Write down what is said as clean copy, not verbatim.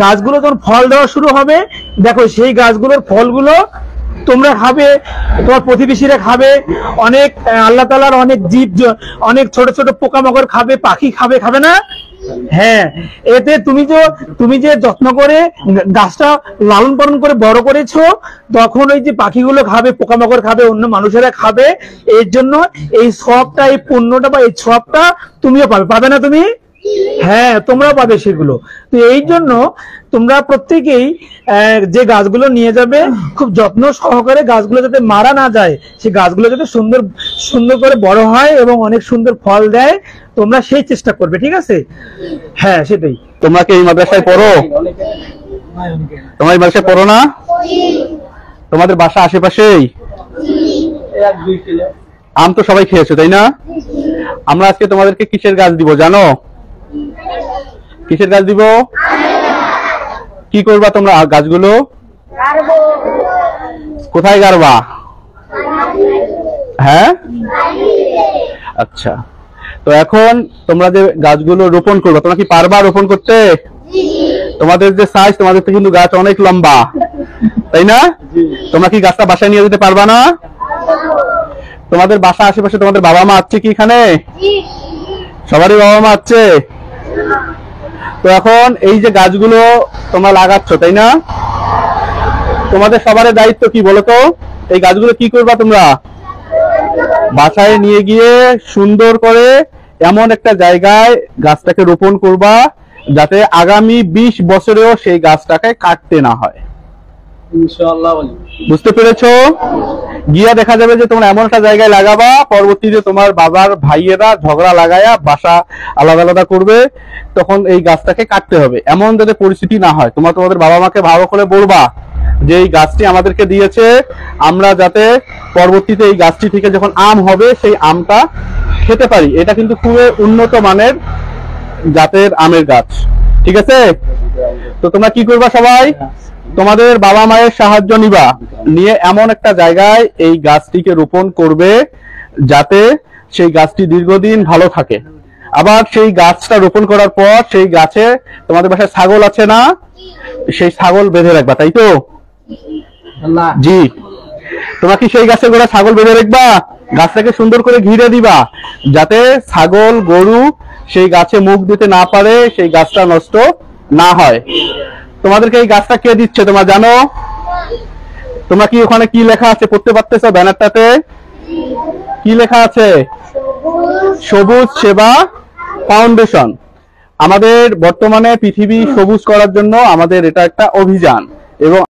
গাছগুলো যখন ফল দেওয়া শুরু হবে, দেখো সেই গাছগুলোর ফলগুলো তোমরা খাবে, তোমার প্রতিবেশীরা খাবে, অনেক আল্লাহ তাআলার অনেক জীব, অনেক ছোট ছোট পোকামাকড় খাবে, পাখি খাবে, খাবে না? হ্যাঁ, এতে তুমি যে যত্ন করে গাছটা লালন পালন করে বড় করেছো, তখন ওই যে পাখিগুলো খাবে, পোকামাকড় খাবে, অন্য মানুষেরা খাবে। এর জন্য এই সবটা, এই পুণ্যটা বা এই সবটা তুমিও পাবে, পাবে না তুমি? হ্যাঁ, তোমরা পাবে সেগুলো। তো এই জন্য তোমরা প্রত্যেকেই যে গাছগুলো নিয়ে যাবে, খুব যত্ন সহকারে, গাছগুলো যাতে মারা না যায়, সেই গাছগুলো যাতে সুন্দর সুন্দর করে বড় হয় এবং অনেক সুন্দর ফল দেয়, তোমরা সেই চেষ্টা করবে, ঠিক আছে? হ্যাঁ, সেটাই। তোমরা কি এই মাদ্রাসায় পড়ো? তোমরা এই মাদ্রাসায় পড়ো না? তোমাদের বাসা আশেপাশেই? আম তো সবাই খেয়েছো, তাই না? আমরা আজকে তোমাদেরকে কিসের গাছ দিব জানো? কিসের গাছ দিব? কি করবা তোমরা গাছগুলো? কোথায় গাড়বা? হ্যাঁ, আচ্ছা। তো এখন তোমরা যে গাছগুলো রোপণ করবে, তোমরা কি পারবা রোপণ করতে? তোমাদের যে সাইজ, তোমাদের তো কিন্তু গাছ অনেক লম্বা, তাই না? তোমরা কি গাছটা বাসায় নিয়ে যেতে পারবা না? তোমাদের বাসা আশেপাশে তোমাদের বাবা মা আছে কি এখানে? সবারই বাবা মা আছে। তো এখন এই যে গাছগুলো তোমরা লাগাচ্ছ, তাই না? তোমাদের সবার দায়িত্ব কি বলো তো? এই গাছগুলো কি করবা তোমরা? বাসায় নিয়ে গিয়ে সুন্দর করে এমন একটা জায়গায় গাছটাকে রোপণ করবা যাতে আগামী 20 বছরেও সেই গাছটাকে কাটতে না হয়। ইনশাআল্লাহ। বুঝতে পেরেছো? গিয়া দেখা যাবে যে তোমরা এমন একটা জায়গায় লাগাবা, পরবর্তীতে তোমার বাবার ভাইয়েরা ঝগড়া লাগায়া বাসা আলাদা আলাদা করবে, তখন এই গাছটাকে কাটতে হবে। এমন যাতে পরিস্থিতি না হয়, তোমরা তোমাদের বাবা মাকে ভালো করে বলবা যে এই গাছটি আমাদেরকে দিয়েছে, আমরা যাতে পরবর্তীতে এই গাছটি থেকে যখন আম হবে সেই আমটা খেতে পারি। এটা কিন্তু খুবই উন্নত মানের জাতের আমের গাছ, ঠিক আছে? তো তোমরা কি করবা? সবাই তোমাদের বাবা মায়ের সাহায্য নিবা, নিয়ে এমন একটা জায়গায় এই গাছটিকে রোপণ করবে যাতে সেই গাছটি দীর্ঘদিন ভালো থাকে। আবার সেই গাছটা রোপণ করার পর সেই গাছে, তোমাদের বাসায় ছাগল আছে না? সেই ছাগল বেঁধে রাখবা, তাই তো? জি। তোমরা কি সেই গাছের গোড়া ছাগল বেঁধে রাখবা? গাছটাকে সুন্দর করে ঘিরে দিবা যাতে ছাগল গরু সেই গাছে মুখ দিতে না পারে, সেই গাছটা নষ্ট না হয়। তোমাদেরকে এই গাছটা কে দিচ্ছে তোমরা জানো? তোমরা কি ওখানে কি লেখা আছে পড়তে পারতেছো? ব্যানারটাতে কি লেখা আছে? সবুজ সেবা ফাউন্ডেশন। আমাদের বর্তমানে পৃথিবী সবুজ করার জন্য আমাদের এটা একটা অভিযান, এবং